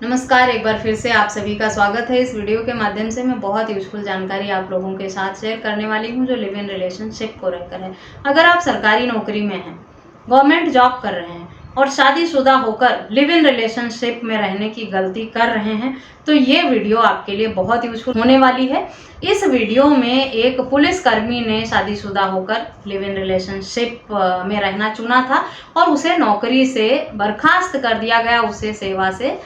नमस्कार, एक बार फिर से आप सभी का स्वागत है। इस वीडियो के माध्यम से मैं बहुत यूज़फुल जानकारी आप लोगों के साथ शेयर करने वाली हूं जो लिव इन रिलेशनशिप को रहकर है। अगर आप सरकारी नौकरी में हैं, गवर्नमेंट जॉब कर रहे हैं और शादीशुदा होकर लिव इन रिलेशनशिप में रहने की गलती कर रहे हैं, तो ये वीडियो आपके लिए बहुत यूज़फुल होने वाली है। इस वीडियो में एक पुलिसकर्मी ने शादीशुदा होकर लिव इन रिलेशनशिप में रहना चुना था और उसे नौकरी से बर्खास्त कर दिया गया, उसे सेवा से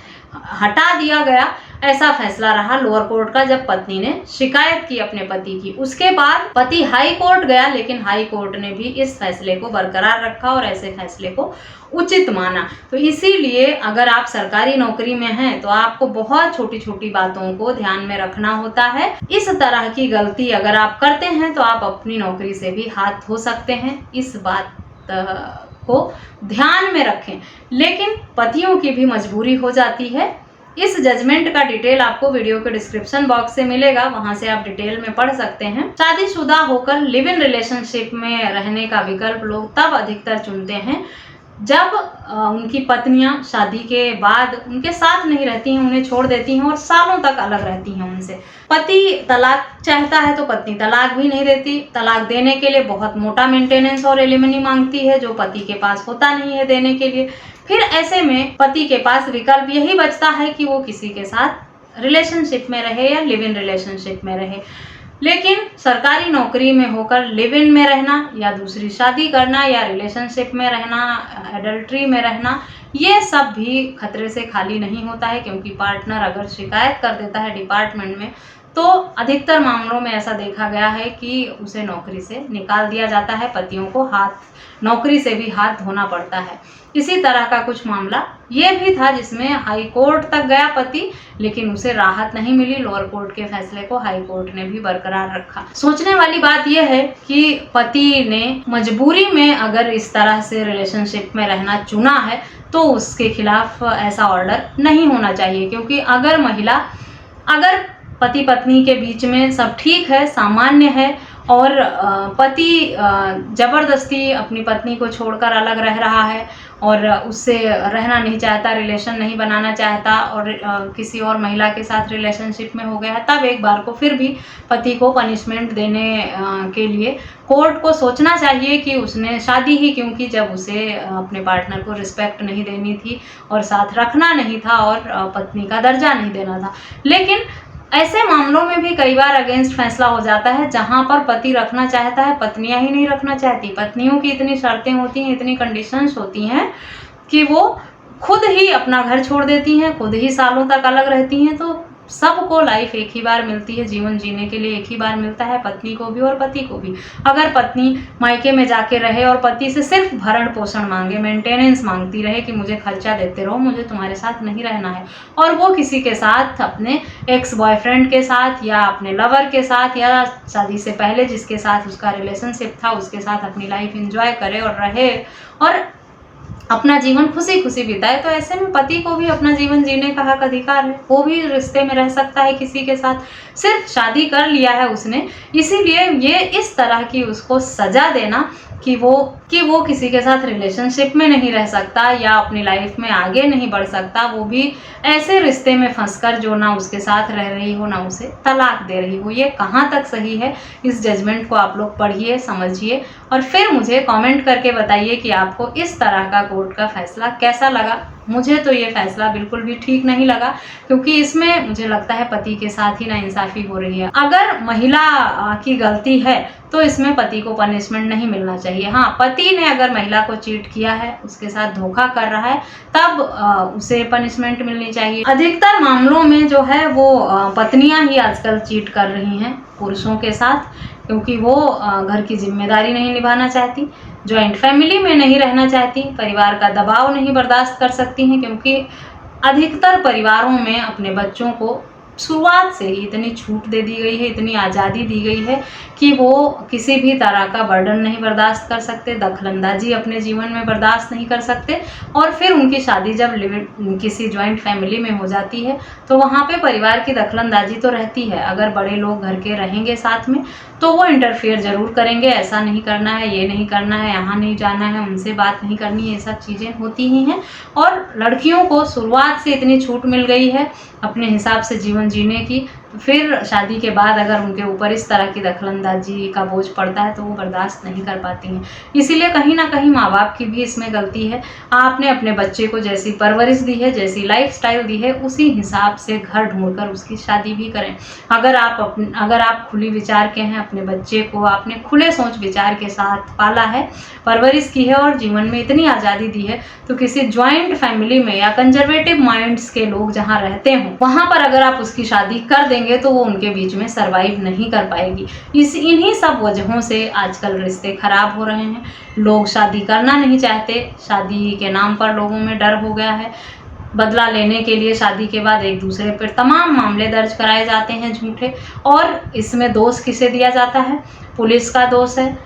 हटा दिया गया। ऐसा फैसला रहा लोअर कोर्ट का जब पत्नी ने शिकायत की अपने पति की। उसके बाद पति हाई कोर्ट गया, लेकिन हाई कोर्ट ने भी इस फैसले को बरकरार रखा और ऐसे फैसले को उचित माना। तो इसीलिए अगर आप सरकारी नौकरी में हैं तो आपको बहुत छोटी छोटी बातों को ध्यान में रखना होता है। इस तरह की गलती अगर आप करते हैं तो आप अपनी नौकरी से भी हाथ धो सकते हैं। इस बात को ध्यान में रखें। लेकिन पतियों की भी मजबूरी हो जाती है। इस जजमेंट का डिटेल आपको वीडियो के डिस्क्रिप्शन बॉक्स से मिलेगा, वहां से आप डिटेल में पढ़ सकते हैं। शादीशुदा होकर लिव इन रिलेशनशिप में रहने का विकल्प लोग तब अधिकतर चुनते हैं जब उनकी पत्नियां शादी के बाद उनके साथ नहीं रहती हैं, उन्हें छोड़ देती हैं और सालों तक अलग रहती हैं उनसे। पति तलाक चाहता है तो पत्नी तलाक भी नहीं देती। तलाक देने के लिए बहुत मोटा मेंटेनेंस और एलिमनी मांगती है जो पति के पास होता नहीं है देने के लिए। फिर ऐसे में पति के पास विकल्प यही बचता है कि वो किसी के साथ रिलेशनशिप में रहे या लिव इन रिलेशनशिप में रहे। लेकिन सरकारी नौकरी में होकर लिव इन में रहना या दूसरी शादी करना या रिलेशनशिप में रहना, एडल्ट्री में रहना, ये सब भी खतरे से खाली नहीं होता है। क्योंकि पार्टनर अगर शिकायत कर देता है डिपार्टमेंट में तो अधिकतर मामलों में ऐसा देखा गया है कि उसे नौकरी से निकाल दिया जाता है। पतियों को नौकरी से भी हाथ धोना पड़ता है। इसी तरह का कुछ मामला ये भी था जिसमें हाई कोर्ट तक गया पति, लेकिन उसे राहत नहीं मिली। लोअर कोर्ट के फैसले को हाई कोर्ट ने भी बरकरार रखा। सोचने वाली बात यह है कि पति ने मजबूरी में अगर इस तरह से रिलेशनशिप में रहना चुना है तो उसके खिलाफ ऐसा ऑर्डर नहीं होना चाहिए। क्योंकि अगर पति पत्नी के बीच में सब ठीक है, सामान्य है और पति जबरदस्ती अपनी पत्नी को छोड़कर अलग रह रहा है और उससे रहना नहीं चाहता, रिलेशन नहीं बनाना चाहता और किसी और महिला के साथ रिलेशनशिप में हो गया है, तब एक बार को फिर भी पति को पनिशमेंट देने के लिए कोर्ट को सोचना चाहिए कि उसने शादी ही क्यों की जब उसे अपने पार्टनर को रिस्पेक्ट नहीं देनी थी और साथ रखना नहीं था और पत्नी का दर्जा नहीं देना था। लेकिन ऐसे मामलों में भी कई बार अगेंस्ट फैसला हो जाता है जहां पर पति रखना चाहता है, पत्नियां ही नहीं रखना चाहती। पत्नियों की इतनी शर्तें होती हैं, इतनी कंडीशंस होती हैं कि वो खुद ही अपना घर छोड़ देती हैं, खुद ही सालों तक अलग रहती हैं। तो सबको लाइफ एक ही बार मिलती है, जीवन जीने के लिए एक ही बार मिलता है, पत्नी को भी और पति को भी। अगर पत्नी मायके में जाके रहे और पति से सिर्फ भरण पोषण मांगे, मेंटेनेंस मांगती रहे कि मुझे खर्चा देते रहो, मुझे तुम्हारे साथ नहीं रहना है, और वो किसी के साथ, अपने एक्स बॉयफ्रेंड के साथ या अपने लवर के साथ या शादी से पहले जिसके साथ उसका रिलेशनशिप था उसके साथ अपनी लाइफ एंजॉय करे और रहे और अपना जीवन खुशी खुशी बिताए, तो ऐसे में पति को भी अपना जीवन जीने का हक अधिकार है। वो भी रिश्ते में रह सकता है किसी के साथ, सिर्फ शादी कर लिया है उसने, इसीलिए ये इस तरह की उसको सजा देना कि वो किसी के साथ रिलेशनशिप में नहीं रह सकता या अपनी लाइफ में आगे नहीं बढ़ सकता, वो भी ऐसे रिश्ते में फंसकर जो ना उसके साथ रह रही हो ना उसे तलाक दे रही हो। ये कहाँ तक सही है, इस जजमेंट को आप लोग पढ़िए, समझिए और फिर मुझे कमेंट करके बताइए कि आपको इस तरह का कोर्ट का फैसला कैसा लगा। मुझे तो ये फैसला बिल्कुल भी ठीक नहीं लगा, क्योंकि इसमें मुझे लगता है पति के साथ ही नाइंसाफी हो रही है। अगर महिला की गलती है तो इसमें पति को पनिशमेंट नहीं मिलना चाहिए। हाँ, पति ने अगर महिला को चीट किया है, उसके साथ धोखा कर रहा है, तब उसे पनिशमेंट मिलनी चाहिए। अधिकतर मामलों में जो है वो पत्नियां ही आजकल चीट कर रही हैं पुरुषों के साथ, क्योंकि वो घर की जिम्मेदारी नहीं निभाना चाहती, जॉइंट फैमिली में नहीं रहना चाहती, परिवार का दबाव नहीं बर्दाश्त कर सकती हैं। क्योंकि अधिकतर परिवारों में अपने बच्चों को शुरुआत से ही इतनी छूट दे दी गई है, इतनी आज़ादी दी गई है कि वो किसी भी तरह का बर्डन नहीं बर्दाश्त कर सकते, दखलंदाजी अपने जीवन में बर्दाश्त नहीं कर सकते। और फिर उनकी शादी जब किसी जॉइंट फैमिली में हो जाती है तो वहाँ पे परिवार की दखलंदाजी तो रहती है। अगर बड़े लोग घर के रहेंगे साथ में तो वो इंटरफेयर ज़रूर करेंगे, ऐसा नहीं करना है, ये नहीं करना है, यहाँ नहीं जाना है, उनसे बात नहीं करनी है, ये सब चीज़ें होती ही हैं। और लड़कियों को शुरुआत से इतनी छूट मिल गई है अपने हिसाब से जीवन जीने की, तो फिर शादी के बाद अगर उनके ऊपर इस तरह की दखलंदाजी का बोझ पड़ता है तो वो बर्दाश्त नहीं कर पाती हैं। इसीलिए कहीं ना कहीं माँ बाप की भी इसमें गलती है। आपने अपने बच्चे को जैसी परवरिश दी है, जैसी लाइफस्टाइल दी है, उसी हिसाब से घर ढूंढकर उसकी शादी भी करें। अगर आप खुली विचार के हैं, अपने बच्चे को आपने खुले सोच विचार के साथ पाला है, परवरिश की है और जीवन में इतनी आज़ादी दी है, तो किसी ज्वाइंट फैमिली में या कंजर्वेटिव माइंड्स के लोग जहाँ रहते हों वहाँ पर अगर आप उसकी शादी कर देंगे तो वो उनके बीच में सरवाइव नहीं कर पाएगी। इन्हीं सब वजहों से आजकल रिश्ते खराब हो रहे हैं। लोग शादी करना नहीं चाहते, शादी के नाम पर लोगों में डर हो गया है। बदला लेने के लिए शादी के बाद एक दूसरे पर तमाम मामले दर्ज कराए जाते हैं झूठे, और इसमें दोष किसे दिया जाता है? पुलिस का दोष है,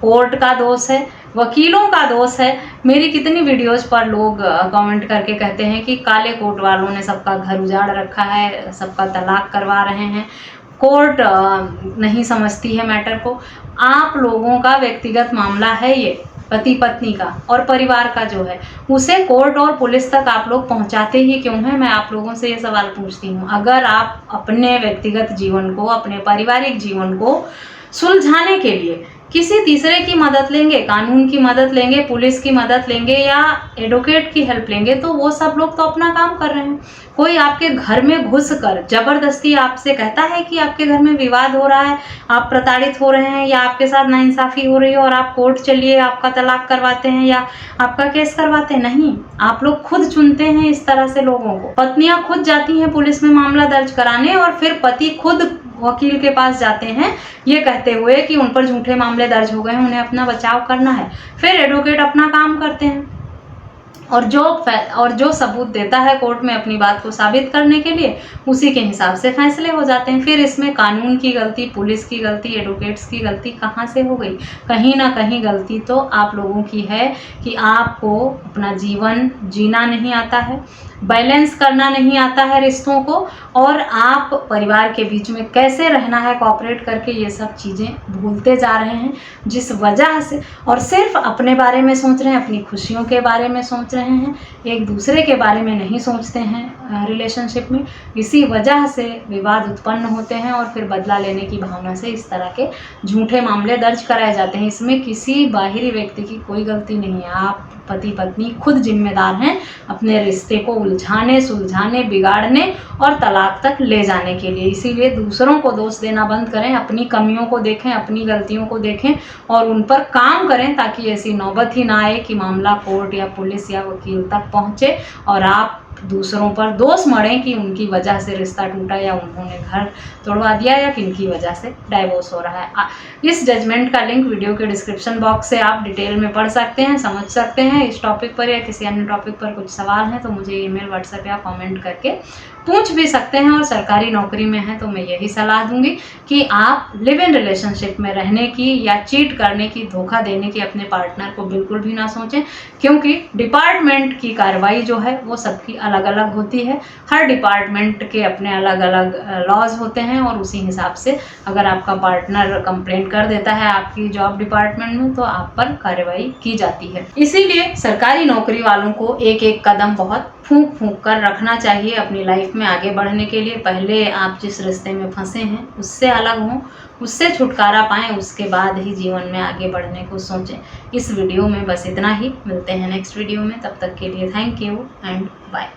कोर्ट का दोष है, वकीलों का दोष है। मेरी कितनी वीडियोज़ पर लोग कमेंट करके कहते हैं कि काले कोर्ट वालों ने सबका घर उजाड़ रखा है, सबका तलाक करवा रहे हैं, कोर्ट नहीं समझती है मैटर को। आप लोगों का व्यक्तिगत मामला है ये, पति पत्नी का और परिवार का जो है, उसे कोर्ट और पुलिस तक आप लोग पहुंचाते ही क्यों हैं? मैं आप लोगों से ये सवाल पूछती हूँ। अगर आप अपने व्यक्तिगत जीवन को, अपने पारिवारिक जीवन को सुलझाने के लिए किसी तीसरे की मदद लेंगे, कानून की मदद लेंगे, पुलिस की मदद लेंगे या एडवोकेट की हेल्प लेंगे, तो वो सब लोग तो अपना काम कर रहे हैं। कोई आपके घर में घुसकर जबरदस्ती आपसे कहता है कि आपके घर में विवाद हो रहा है, आप प्रताड़ित हो रहे हैं या आपके साथ नाइंसाफ़ी हो रही है और आप कोर्ट चलिए, आपका तलाक करवाते हैं या आपका केस करवाते हैं। नहीं, आप लोग खुद चुनते हैं इस तरह से लोगों को। पत्नियां खुद जाती हैं पुलिस में मामला दर्ज कराने और फिर पति खुद वकील के पास जाते हैं ये कहते हुए कि उन पर झूठे मामले दर्ज हो गए हैं, उन्हें अपना बचाव करना है। फिर एडवोकेट अपना काम करते हैं और जो सबूत देता है कोर्ट में अपनी बात को साबित करने के लिए, उसी के हिसाब से फैसले हो जाते हैं। फिर इसमें कानून की गलती, पुलिस की गलती, एडवोकेट्स की गलती कहाँ से हो गई? कहीं ना कहीं गलती तो आप लोगों की है कि आपको अपना जीवन जीना नहीं आता है, बैलेंस करना नहीं आता है रिश्तों को, और आप परिवार के बीच में कैसे रहना है कोऑपरेट करके, ये सब चीज़ें भूलते जा रहे हैं, जिस वजह से, और सिर्फ अपने बारे में सोच रहे हैं, अपनी खुशियों के बारे में सोच रहे हैं, एक दूसरे के बारे में नहीं सोचते हैं रिलेशनशिप में। इसी वजह से विवाद उत्पन्न होते हैं और फिर बदला लेने की भावना से इस तरह के झूठे मामले दर्ज कराए जाते हैं। इसमें किसी बाहरी व्यक्ति की कोई गलती नहीं है। आप पति पत्नी खुद जिम्मेदार हैं अपने रिश्ते को उलझाने, सुलझाने, बिगाड़ने और तलाक तक ले जाने के लिए। इसीलिए दूसरों को दोष देना बंद करें, अपनी कमियों को देखें, अपनी गलतियों को देखें और उन पर काम करें, ताकि ऐसी नौबत ही ना आए कि मामला कोर्ट या पुलिस या वकील तक पहुंचे और आप दूसरों पर दोष मढ़ें कि उनकी वजह से रिश्ता टूटा या उन्होंने घर तोड़वा दिया या किनकी वजह से डाइवोर्स हो रहा है। इस जजमेंट का लिंक वीडियो के डिस्क्रिप्शन बॉक्स से आप डिटेल में पढ़ सकते हैं, समझ सकते हैं। इस टॉपिक पर या किसी अन्य टॉपिक पर कुछ सवाल हैं तो मुझे ईमेल, व्हाट्सएप या कमेंट करके पूछ भी सकते हैं। और सरकारी नौकरी में हैं तो मैं यही सलाह दूंगी कि आप लिव इन रिलेशनशिप में रहने की या चीट करने की, धोखा देने की अपने पार्टनर को बिल्कुल भी ना सोचें, क्योंकि डिपार्टमेंट की कार्रवाई जो है वो सबकी अलग अलग होती है। हर डिपार्टमेंट के अपने अलग अलग लॉज होते हैं और उसी हिसाब से अगर आपका पार्टनर कंप्लेंट कर देता है आपकी जॉब डिपार्टमेंट में तो आप पर कार्रवाई की जाती है। इसीलिए सरकारी नौकरी वालों को एक एक कदम बहुत फूंक फूंक कर रखना चाहिए अपनी लाइफ में आगे बढ़ने के लिए। पहले आप जिस रिश्ते में फंसे हैं उससे अलग हों, उससे छुटकारा पाएं, उसके बाद ही जीवन में आगे बढ़ने को सोचें। इस वीडियो में बस इतना ही, मिलते हैं नेक्स्ट वीडियो में। तब तक के लिए थैंक यू एंड बाय।